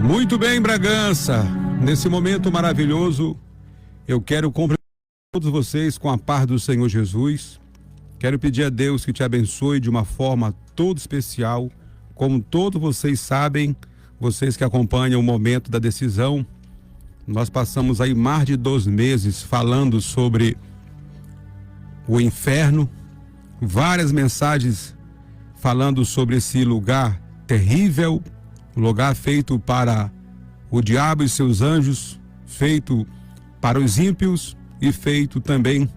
Muito bem, Bragança. Nesse momento maravilhoso, eu quero cumprimentar todos vocês com a paz do Senhor Jesus. Quero pedir a Deus que te abençoe de uma forma toda especial. Como todos vocês sabem, vocês que acompanham o momento da decisão, nós passamos aí mais de 2 meses falando sobre o inferno, várias mensagens falando sobre esse lugar terrível, lugar feito para o diabo e seus anjos, feito para os ímpios e feito também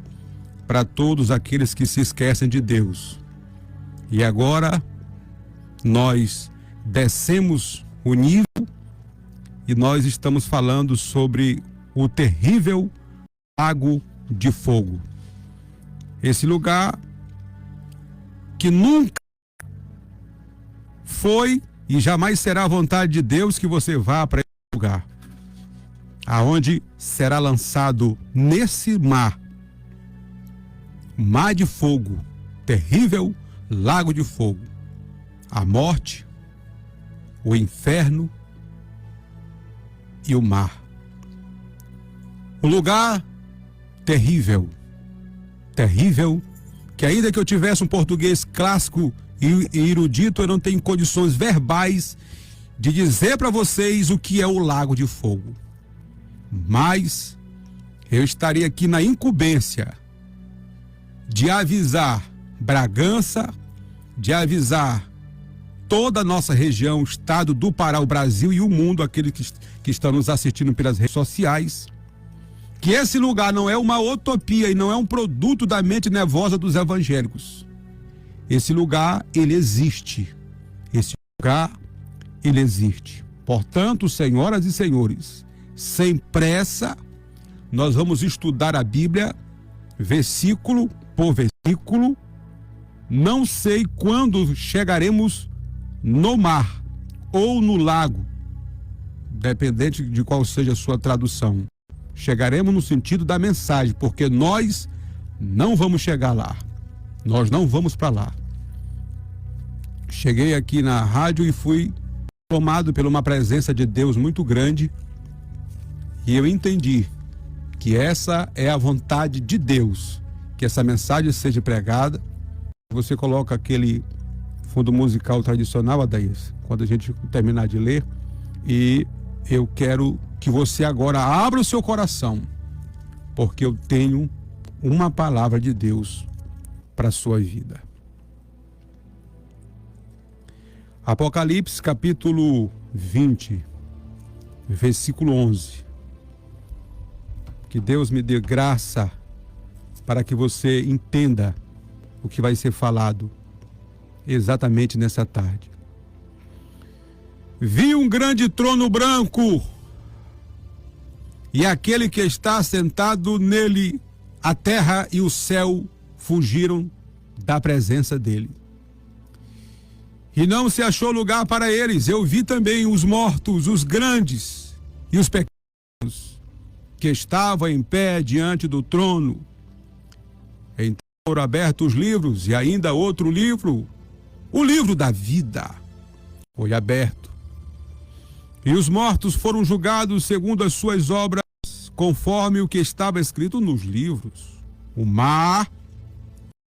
para todos aqueles que se esquecem de Deus. E agora nós descemos o nível e nós estamos falando sobre o terrível lago de fogo. Esse lugar que nunca foi e jamais será a vontade de Deus que você vá para esse lugar, aonde será lançado nesse mar de fogo, terrível lago de fogo, a morte, o inferno e o mar. Um lugar terrível, que ainda que eu tivesse um português clássico e erudito, eu não tenho condições verbais de dizer para vocês o que é o lago de fogo. Mas eu estaria aqui na incumbência de avisar Bragança, de avisar toda a nossa região, o estado do Pará, o Brasil e o mundo, aqueles que estão nos assistindo pelas redes sociais, que esse lugar não é uma utopia e não é um produto da mente nervosa dos evangélicos. Esse lugar, ele existe. Esse lugar, ele existe. Portanto, senhoras e senhores, sem pressa, nós vamos estudar a Bíblia, versículo por versículo. Não sei quando chegaremos no mar ou no lago, dependente de qual seja a sua tradução. Chegaremos no sentido da mensagem, porque nós não vamos chegar lá. Nós não vamos para lá. Cheguei aqui na rádio e fui tomado por uma presença de Deus muito grande. E eu entendi que essa é a vontade de Deus, que essa mensagem seja pregada. Você coloca aquele fundo musical tradicional, Adaís, quando a gente terminar de ler. E eu quero que você agora abra o seu coração, porque eu tenho uma palavra de Deus para a sua vida. Apocalipse capítulo 20, versículo 11. Que Deus me dê graça para que você entenda o que vai ser falado exatamente nessa tarde. Vi um grande trono branco e aquele que está sentado nele, a terra e o céu fugiram da presença dele. E não se achou lugar para eles. Eu vi também os mortos, os grandes e os pequenos, que estavam em pé diante do trono. Então foram abertos os livros, e ainda outro livro, o livro da vida, foi aberto. E os mortos foram julgados segundo as suas obras, conforme o que estava escrito nos livros. O mar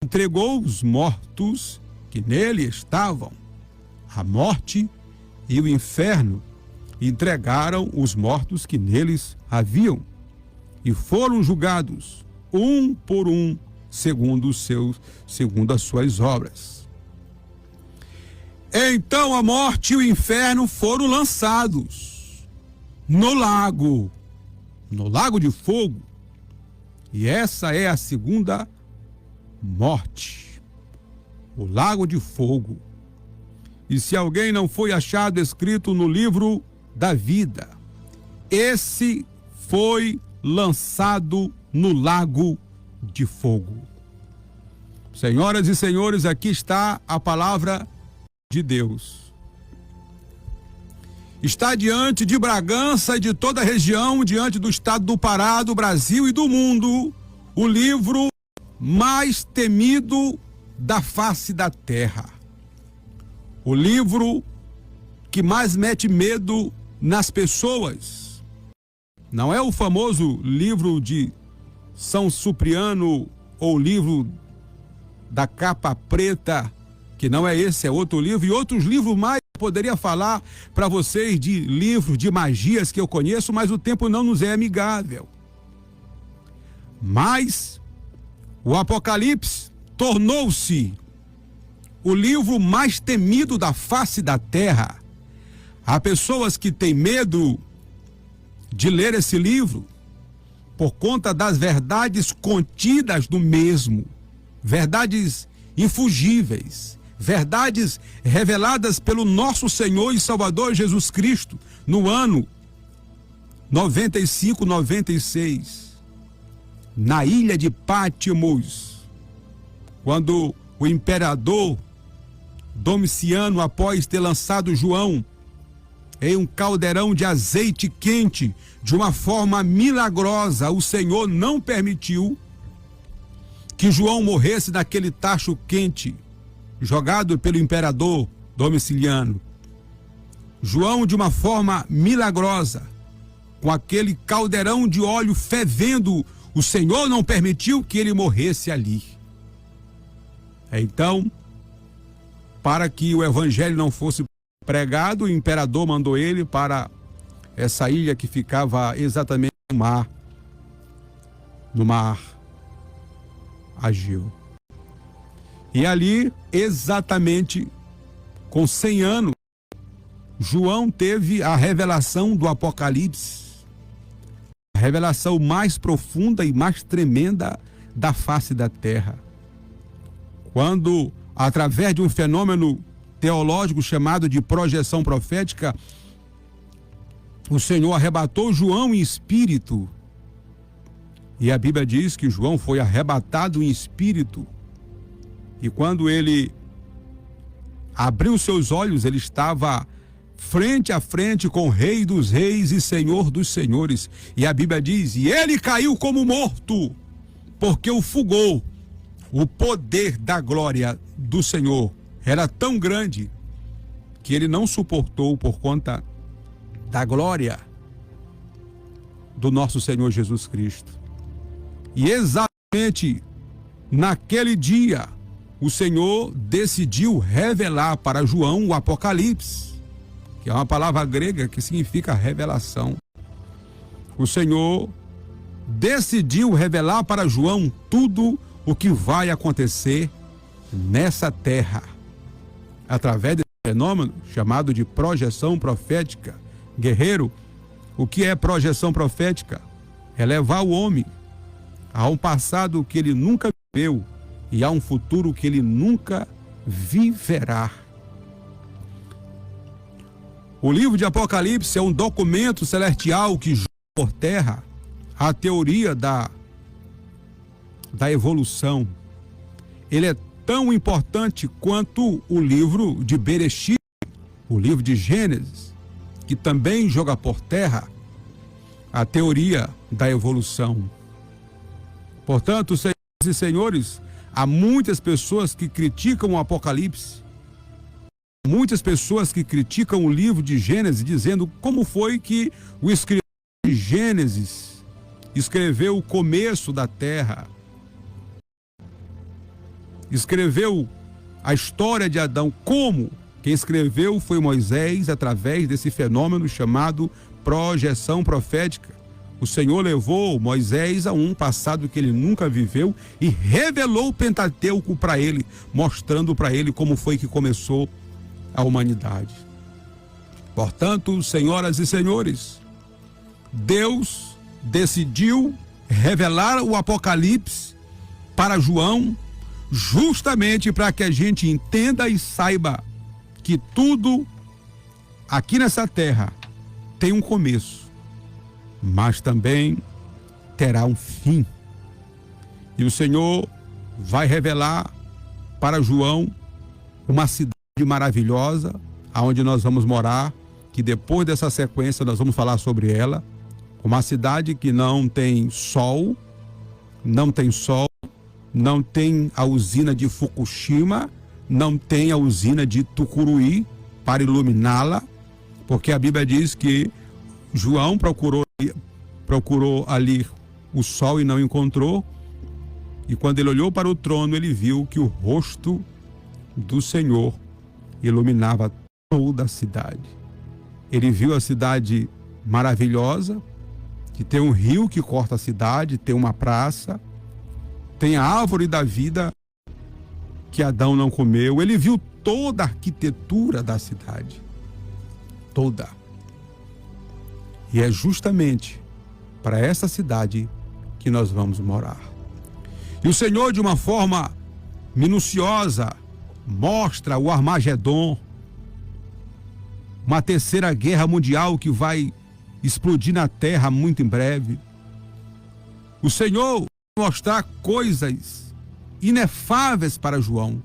entregou os mortos que nele estavam. A morte e o inferno entregaram os mortos que neles haviam, e foram julgados, um por um, segundo as suas obras. Então a morte e o inferno foram lançados no lago de fogo. E essa é a segunda morte, o lago de fogo. E se alguém não foi achado escrito no livro da vida, esse foi lançado no lago de fogo. Senhoras e senhores, aqui está a palavra de Deus. Está diante de Bragança e de toda a região, diante do estado do Pará, do Brasil e do mundo, o livro mais temido da face da terra. O livro que mais mete medo nas pessoas. Não é o famoso livro de São Cipriano ou livro da capa preta, que não é esse, é outro livro, e outros livros mais. Eu poderia falar para vocês de livros de magias que eu conheço, mas o tempo não nos é amigável. Mas o Apocalipse tornou-se o livro mais temido da face da terra. Há pessoas que têm medo de ler esse livro por conta das verdades contidas no mesmo, verdades infugíveis, verdades reveladas pelo nosso Senhor e Salvador Jesus Cristo no ano 95, 96, na ilha de Pátimos, quando o imperador Domiciano, após ter lançado João em um caldeirão de azeite quente, de uma forma milagrosa, o Senhor não permitiu que João morresse naquele tacho quente jogado pelo imperador Domiciano. João, de uma forma milagrosa, com aquele caldeirão de óleo fervendo, o Senhor não permitiu que ele morresse ali. Então, para que o evangelho não fosse pregado, o imperador mandou ele para essa ilha que ficava exatamente no mar Egeu. E ali, exatamente com 100 anos, João teve a revelação do Apocalipse, a revelação mais profunda e mais tremenda da face da terra. Quando, através de um fenômeno teológico chamado de projeção profética, o Senhor arrebatou João em espírito. E a Bíblia diz que João foi arrebatado em espírito. E quando ele abriu seus olhos, ele estava frente a frente com o Rei dos Reis e Senhor dos Senhores. E a Bíblia diz, e ele caiu como morto, porque o fulgor, o poder da glória do Senhor era tão grande que ele não suportou por conta da glória do nosso Senhor Jesus Cristo. E exatamente naquele dia, o Senhor decidiu revelar para João o Apocalipse, que é uma palavra grega que significa revelação. O Senhor decidiu revelar para João tudo o que vai acontecer nessa terra, através desse fenômeno chamado de projeção profética. Guerreiro, o que é projeção profética? É levar o homem a um passado que ele nunca viveu e a um futuro que ele nunca viverá. O livro de Apocalipse é um documento celestial que joga por terra a teoria da evolução. Ele é tão importante quanto o livro de Bereshit, o livro de Gênesis, que também joga por terra a teoria da evolução. Portanto, senhoras e senhores, há muitas pessoas que criticam o Apocalipse, muitas pessoas que criticam o livro de Gênesis, dizendo como foi que o escritor de Gênesis escreveu o começo da terra, escreveu a história de Adão. Como? Quem escreveu foi Moisés, através desse fenômeno chamado projeção profética. O Senhor levou Moisés a um passado que ele nunca viveu e revelou o Pentateuco para ele, mostrando para ele como foi que começou a humanidade. Portanto, senhoras e senhores, Deus decidiu revelar o Apocalipse para João, justamente para que a gente entenda e saiba que tudo aqui nessa terra tem um começo, mas também terá um fim. E o Senhor vai revelar para João uma cidade maravilhosa, aonde nós vamos morar, que depois dessa sequência nós vamos falar sobre ela. Uma cidade que não tem sol, não tem a usina de Fukushima, não tem a usina de Tucuruí para iluminá-la, Porque a Bíblia diz que João procurou ali o sol e não encontrou. E quando ele olhou para o trono, ele viu que o rosto do Senhor iluminava toda a cidade. Ele viu a cidade maravilhosa, que tem um rio que corta a cidade, tem uma praça, tem a árvore da vida que Adão não comeu. Ele viu toda a arquitetura da cidade. Toda. E é justamente para essa cidade que nós vamos morar. E o Senhor, de uma forma minuciosa, mostra o Armagedon, uma terceira guerra mundial que vai explodir na terra muito em breve. O Senhor vai mostrar coisas inefáveis para João.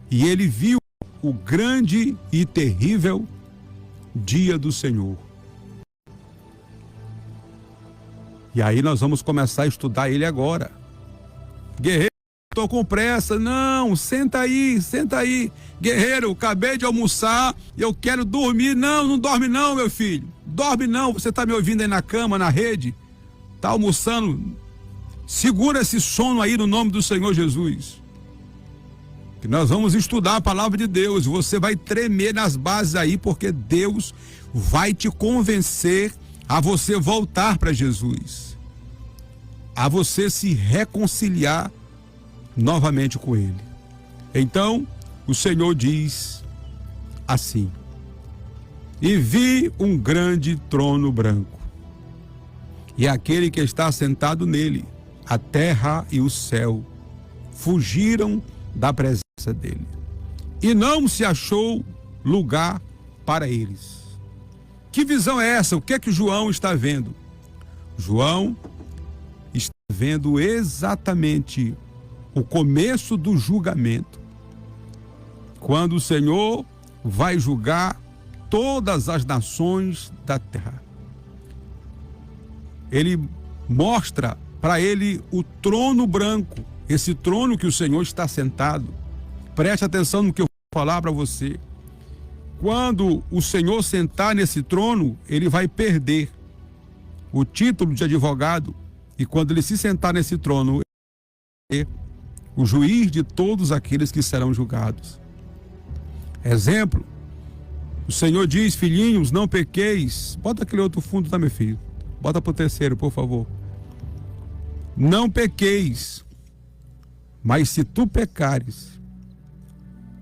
E ele viu o grande e terrível dia do Senhor. E aí nós vamos começar a estudar ele agora. Guerreiro, estou com pressa. Não, senta aí, senta aí. Guerreiro, acabei de almoçar, eu quero dormir. Não, não dorme não, meu filho. Dorme não, você está me ouvindo aí na cama, na rede? Está almoçando? Segura esse sono aí no nome do Senhor Jesus. Que nós vamos estudar a palavra de Deus. Você vai tremer nas bases aí, porque Deus vai te convencer a você voltar para Jesus, a você se reconciliar novamente com Ele. Então, o Senhor diz assim: e vi um grande trono branco, e aquele que está sentado nele, a terra e o céu fugiram da presença dele, e não se achou lugar para eles. Que visão é essa? O que é que João está vendo? João está vendo exatamente o começo do julgamento, quando o Senhor vai julgar todas as nações da terra. Ele mostra para ele o trono branco, esse trono que o Senhor está sentado. Preste atenção no que eu vou falar para você. Quando o Senhor sentar nesse trono, ele vai perder o título de advogado, e quando ele se sentar nesse trono, ele vai ser o juiz de todos aqueles que serão julgados. Exemplo, o Senhor diz: filhinhos, não pequeis. Bota aquele outro fundo, tá, meu filho? Bota pro terceiro, por favor. Não pequeis, mas se tu pecares,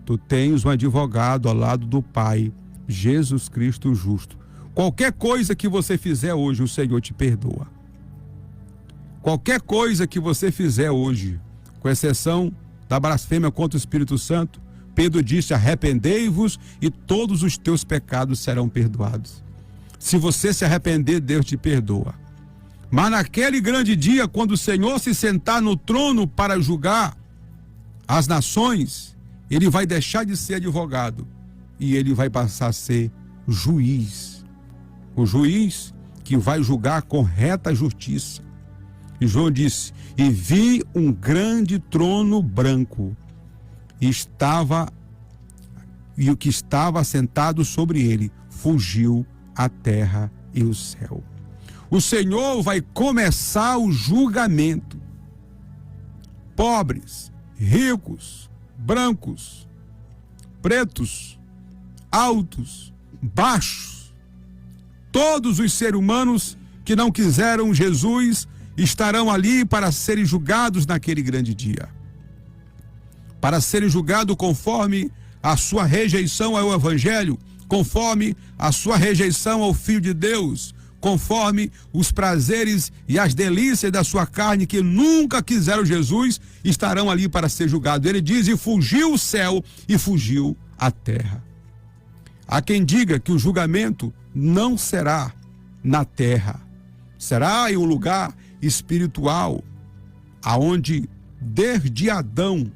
tu tens um advogado ao lado do Pai, Jesus Cristo justo. Qualquer coisa que você fizer hoje, o Senhor te perdoa. Qualquer coisa que você fizer hoje, com exceção da blasfêmia contra o Espírito Santo, Pedro disse: arrependei-vos e todos os teus pecados serão perdoados. Se você se arrepender, Deus te perdoa. Mas naquele grande dia, quando o Senhor se sentar no trono para julgar as nações, ele vai deixar de ser advogado e ele vai passar a ser juiz. O juiz que vai julgar com reta justiça. E João disse: e vi um grande trono branco, e o que estava sentado sobre ele fugiu a terra e o céu. O Senhor vai começar o julgamento. Pobres, ricos, brancos, pretos, altos, baixos, todos os seres humanos que não quiseram Jesus estarão ali para serem julgados naquele grande dia, para serem julgados conforme a sua rejeição ao Evangelho, conforme a sua rejeição ao Filho de Deus, conforme os prazeres e as delícias da sua carne, que nunca quiseram Jesus, estarão ali para ser julgados. Ele diz: e fugiu o céu e fugiu a terra. Há quem diga que o julgamento não será na terra, será em um lugar espiritual, aonde desde Adão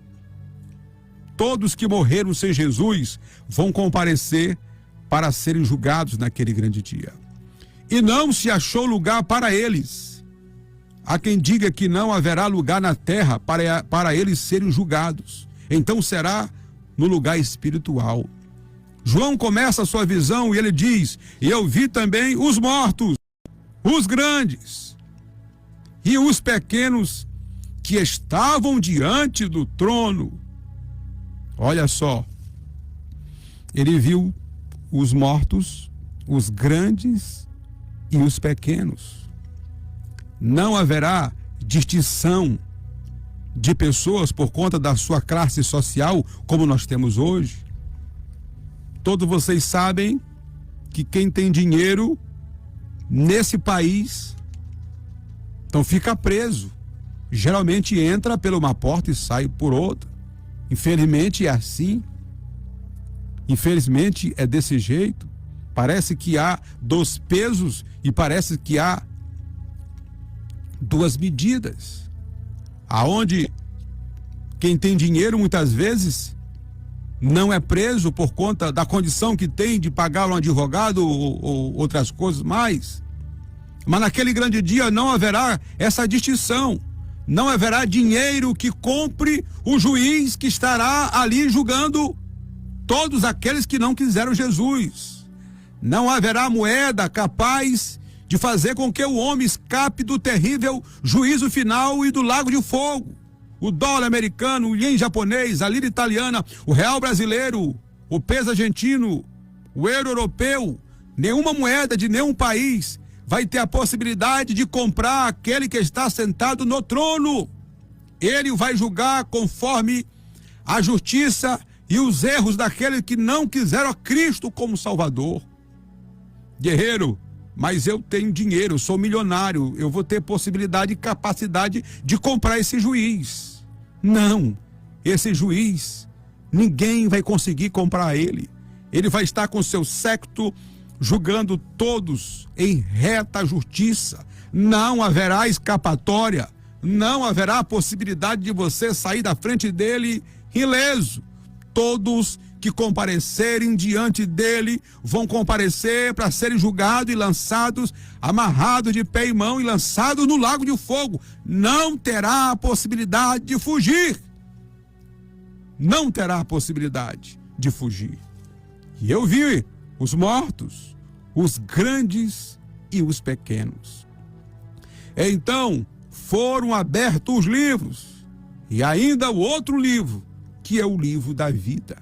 todos que morreram sem Jesus vão comparecer para serem julgados naquele grande dia. E não se achou lugar para eles. Há quem diga que não haverá lugar na terra para eles serem julgados. Então será no lugar espiritual, João começa a sua visão e ele diz: e eu vi também os mortos, os grandes e os pequenos que estavam diante do trono. Olha só, ele viu os mortos, os grandes e os pequenos. Não haverá distinção de pessoas por conta da sua classe social, como nós temos hoje. Todos vocês sabem que quem tem dinheiro nesse país, então fica preso. Geralmente entra por uma porta e sai por outra. Infelizmente é assim. Infelizmente é desse jeito. Parece que há dois pesos e parece que há duas medidas. Aonde quem tem dinheiro muitas vezes não é preso por conta da condição que tem de pagar um advogado ou outras coisas mais. Mas naquele grande dia não haverá essa distinção. Não haverá dinheiro que compre o juiz que estará ali julgando todos aqueles que não quiseram Jesus. Não haverá moeda capaz de fazer com que o homem escape do terrível juízo final e do lago de fogo. O dólar americano, o ien japonês, a lira italiana, o real brasileiro, o peso argentino, o euro europeu, nenhuma moeda de nenhum país vai ter a possibilidade de comprar aquele que está sentado no trono. Ele vai julgar conforme a justiça e os erros daqueles que não quiseram a Cristo como Salvador. Guerreiro, mas eu tenho dinheiro, eu sou milionário, eu vou ter possibilidade e capacidade de comprar esse juiz. Não, esse juiz, ninguém vai conseguir comprar ele. Ele vai estar com seu séquito julgando todos em reta justiça. Não haverá escapatória, não haverá possibilidade de você sair da frente dele ileso. Todos que comparecerem diante dele vão comparecer para serem julgados e lançados, amarrados de pé e mão e lançados no lago de fogo. Não terá a possibilidade de fugir. Não terá a possibilidade de fugir. E eu vi os mortos, os grandes e os pequenos. Então foram abertos os livros, e ainda o outro livro, que é o livro da vida.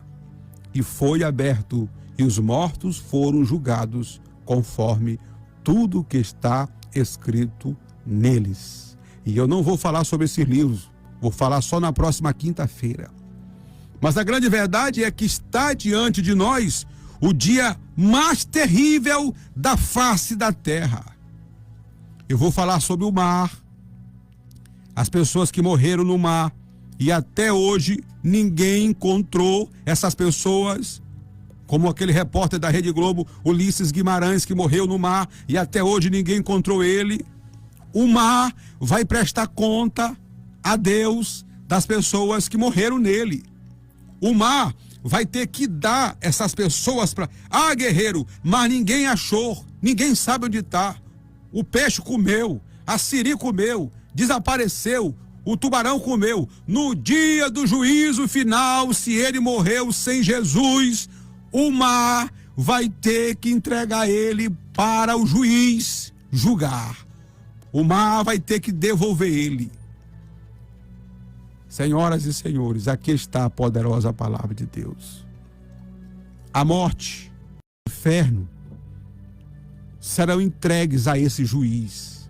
E foi aberto, e os mortos foram julgados conforme tudo que está escrito neles. E eu não vou falar sobre esses livros, vou falar só na próxima quinta-feira. Mas a grande verdade é que está diante de nós o dia mais terrível da face da terra. Eu vou falar sobre o mar, as pessoas que morreram no mar, e até hoje ninguém encontrou essas pessoas, como aquele repórter da Rede Globo, Ulisses Guimarães, que morreu no mar, e até hoje ninguém encontrou ele. O mar vai prestar conta a Deus das pessoas que morreram nele. O mar vai ter que dar essas pessoas para... Ah, guerreiro, mas ninguém achou, ninguém sabe onde está. O peixe comeu, a siri comeu, desapareceu, o tubarão comeu. No dia do juízo final, se ele morreu sem Jesus, o mar vai ter que entregar ele para o juiz julgar. O mar vai ter que devolver ele. Senhoras e senhores, aqui está a poderosa palavra de Deus. A morte, o inferno, serão entregues a esse juiz,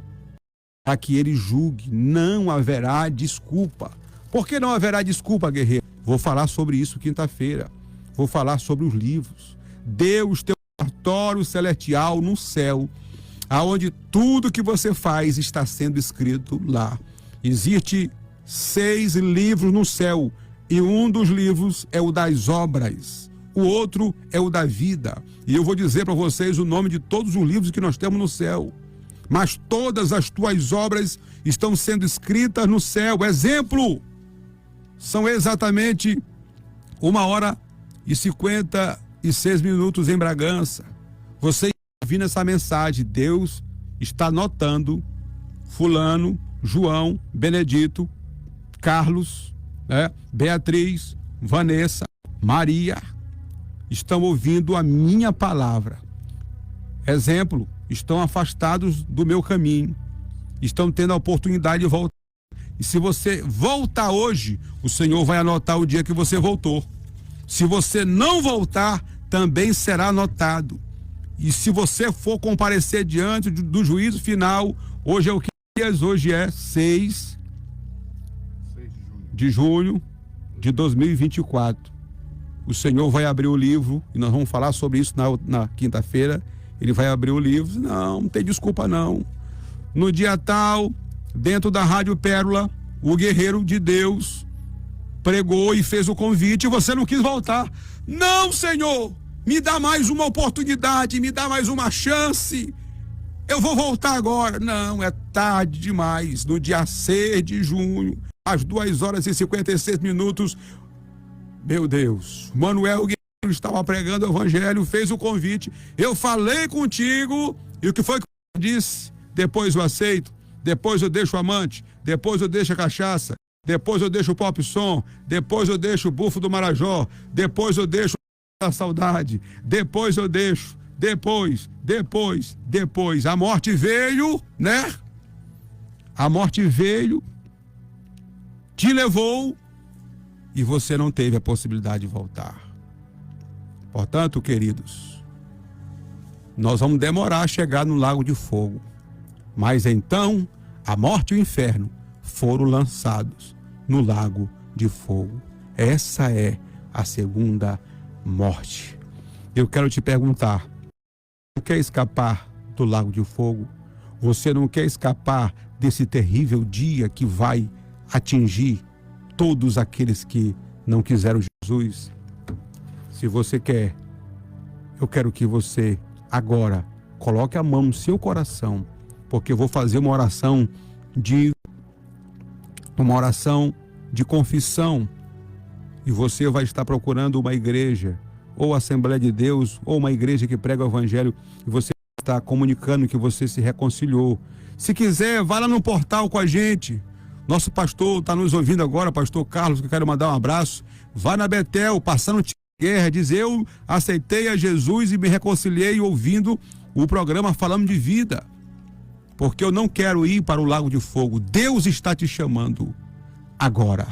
para que ele julgue. Não haverá desculpa. Por que não haverá desculpa, guerreiro? Vou falar sobre isso quinta-feira. Vou falar sobre os livros. Deus tem um cartório celestial no céu, aonde tudo que você faz está sendo escrito lá. Existe 6 livros no céu, e um dos livros é o das obras, o outro é o da vida. E eu vou dizer para vocês o nome de todos os livros que nós temos no céu. Mas todas as tuas obras estão sendo escritas no céu. Exemplo, são exatamente 1h56 em Bragança. Você ouvindo essa mensagem, Deus está anotando fulano, João, Benedito, Carlos, Beatriz, Vanessa, Maria, estão ouvindo a minha palavra. Exemplo, estão afastados do meu caminho, estão tendo a oportunidade de voltar. E se você voltar hoje, o Senhor vai anotar o dia que você voltou. Se você não voltar, também será anotado. E se você for comparecer diante do juízo final, hoje é o que dias? Hoje é 6 de junho de 2024. O Senhor vai abrir o livro, e nós vamos falar sobre isso na quinta-feira. Ele vai abrir o livro. Não tem desculpa não. No dia tal, dentro da Rádio Pérola, o guerreiro de Deus pregou e fez o convite e você não quis voltar. Não, Senhor, me dá mais uma oportunidade, me dá mais uma chance. Eu vou voltar agora. Não, é tarde demais. No dia 6 de junho, às 2h56, meu Deus, Manuel Guerreiro estava pregando o evangelho, fez o convite. Eu falei contigo, e o que foi que eu disse? Depois eu aceito, depois eu deixo o amante, depois eu deixo a cachaça, depois eu deixo o pop som, depois eu deixo o bufo do Marajó, depois eu deixo a saudade, depois eu deixo, depois. A morte veio, né? A morte veio, te levou e você não teve a possibilidade de voltar. Portanto, queridos, nós vamos demorar a chegar no lago de fogo. Mas então, a morte e o inferno foram lançados no lago de fogo. Essa é a segunda morte. Eu quero te perguntar, você quer escapar do lago de fogo? Você não quer escapar desse terrível dia que vai atingir todos aqueles que não quiseram Jesus? Se você quer, eu quero que você agora coloque a mão no seu coração, porque eu vou fazer uma oração de confissão, e você vai estar procurando uma igreja, ou Assembleia de Deus, ou uma igreja que prega o evangelho, e você está comunicando que você se reconciliou. Se quiser, vá lá no portal com a gente. Nosso pastor está nos ouvindo agora, pastor Carlos, que eu quero mandar um abraço. Vá na Betel, passando guerra, diz: eu aceitei a Jesus e me reconciliei ouvindo o programa Falando de Vida, porque eu não quero ir para o lago de fogo. Deus está te chamando agora.